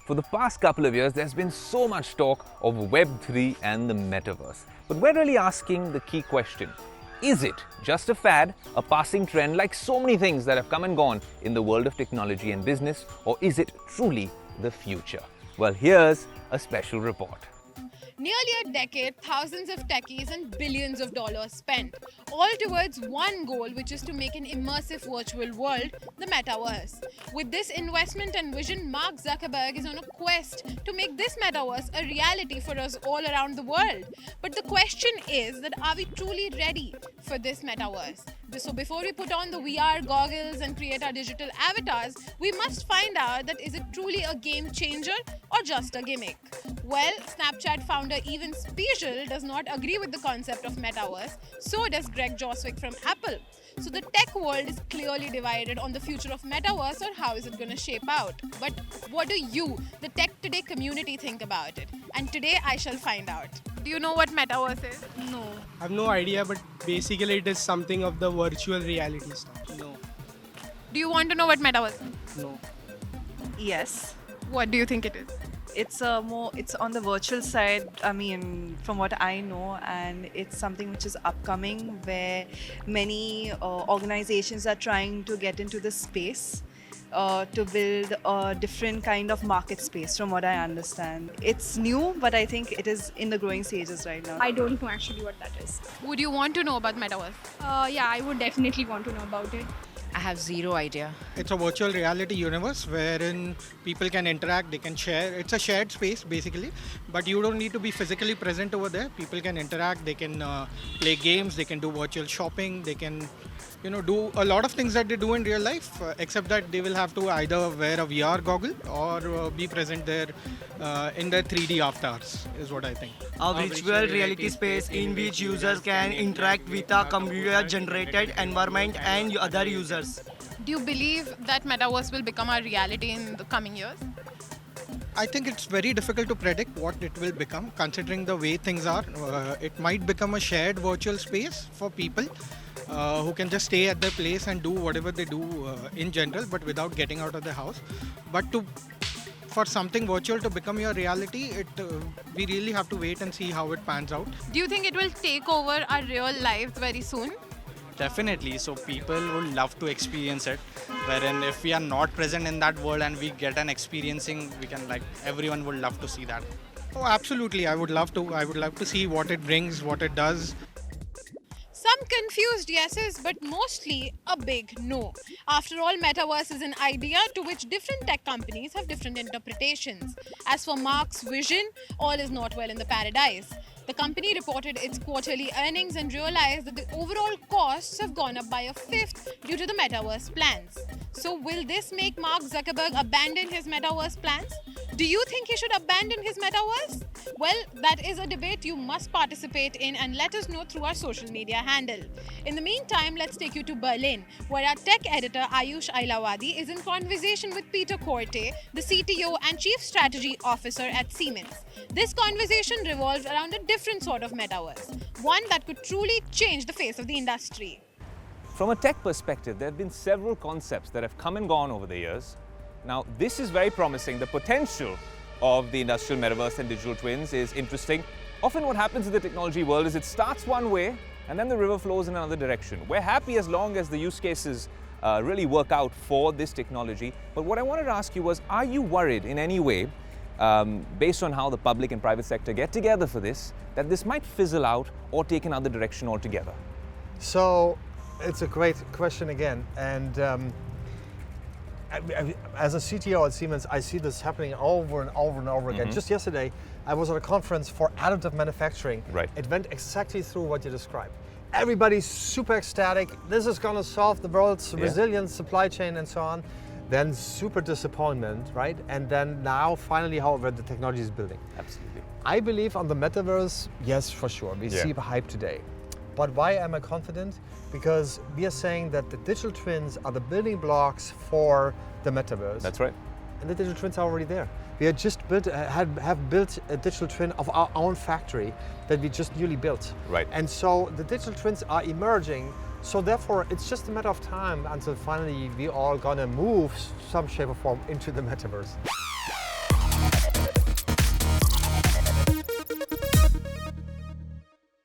For the past couple of years, there's been so much talk of Web3 and the Metaverse. But we're really asking the key question. Is it just a fad, a passing trend like so many things that have come and gone in the world of technology and business, or is it truly the future? Well, here's a special report. Nearly a decade, thousands of techies and billions of dollars spent, all towards one goal, which is to make an immersive virtual world, the Metaverse. With this investment and vision, Mark Zuckerberg is on a quest to make this Metaverse a reality for us all around the world. But the question is that are we truly ready for this Metaverse? So before we put on the VR goggles and create our digital avatars, we must find out that is it truly a game changer or just a gimmick? Well, Snapchat founder Evan Spiegel does not agree with the concept of Metaverse, so does Greg Joswick from Apple. So the tech world is clearly divided on the future of Metaverse or how is it going to shape out. But what do you, the Tech Today community, think about it? And today I shall find out. Do you know what Metaverse is? No. I have no idea, but basically it is something of the virtual reality stuff. No. Do you want to know what Metaverse is? No. Yes. What do you think it is? It's on the virtual side, I mean, from what I know, and it's something which is upcoming where many organizations are trying to get into this space to build a different kind of market space, from what I understand. It's new, but I think it is in the growing stages right now. I don't know actually what that is. Would you want to know about Metaverse? Yeah, I would definitely want to know about it. I have zero idea. It's a virtual reality universe wherein people can interact, they can share. It's a shared space basically, but you don't need to be physically present over there. People can interact, they can play games, they can do virtual shopping, they can do a lot of things that they do in real life, except that they will have to either wear a VR goggle or be present there in their 3D avatars, is what I think. A virtual reality space in which users can interact with a computer-generated environment and other users. Do you believe that Metaverse will become a reality in the coming years? I think it's very difficult to predict what it will become, considering the way things are. It might become a shared virtual space for people who can just stay at their place and do whatever they do in general, but without getting out of the house. But for something virtual to become your reality, we really have to wait and see how it pans out. Do you think it will take over our real lives very soon? Definitely. So people would love to experience it. Wherein if we are not present in that world and we get an experiencing, we can everyone would love to see that. Oh, absolutely. I would love to see what it brings, what it does. Some confused yeses, but mostly a big no. After all, Metaverse is an idea to which different tech companies have different interpretations. As for Mark's vision, all is not well in the paradise. The company reported its quarterly earnings and realized that the overall costs have gone up by a fifth due to the Metaverse plans. So will this make Mark Zuckerberg abandon his Metaverse plans? Do you think he should abandon his Metaverse? Well, that is a debate you must participate in and let us know through our social media handle. In the meantime, let's take you to Berlin, where our tech editor Ayush Ailawadi is in conversation with Peter Korte, the CTO and Chief Strategy Officer at Siemens. This conversation revolves around a different sort of Metaverse, one that could truly change the face of the industry. From a tech perspective, there have been several concepts that have come and gone over the years. Now, this is very promising. The potential of the industrial metaverse and digital twins is interesting. Often what happens in the technology world is it starts one way and then the river flows in another direction. We're happy as long as the use cases really work out for this technology. But what I wanted to ask you was, are you worried in any way, based on how the public and private sector get together for this, that this might fizzle out or take another direction altogether? So it's a great question again. And as a CTO at Siemens, I see this happening over and over and over again. Just yesterday, I was at a conference for additive manufacturing. Right. It went exactly through what you described. Everybody's super ecstatic. This is going to solve the world's resilience, supply chain, and so on. Then super disappointment, right? And then now, finally, however, the technology is building. Absolutely. I believe on the metaverse, yes, for sure. We see hype today. But why am I confident? Because we are saying that the digital twins are the building blocks for the metaverse. That's right. And the digital twins are already there. We have just built a digital twin of our own factory that we just newly built. Right. And so the digital twins are emerging. So therefore, it's just a matter of time until finally we all gonna move some shape or form into the metaverse.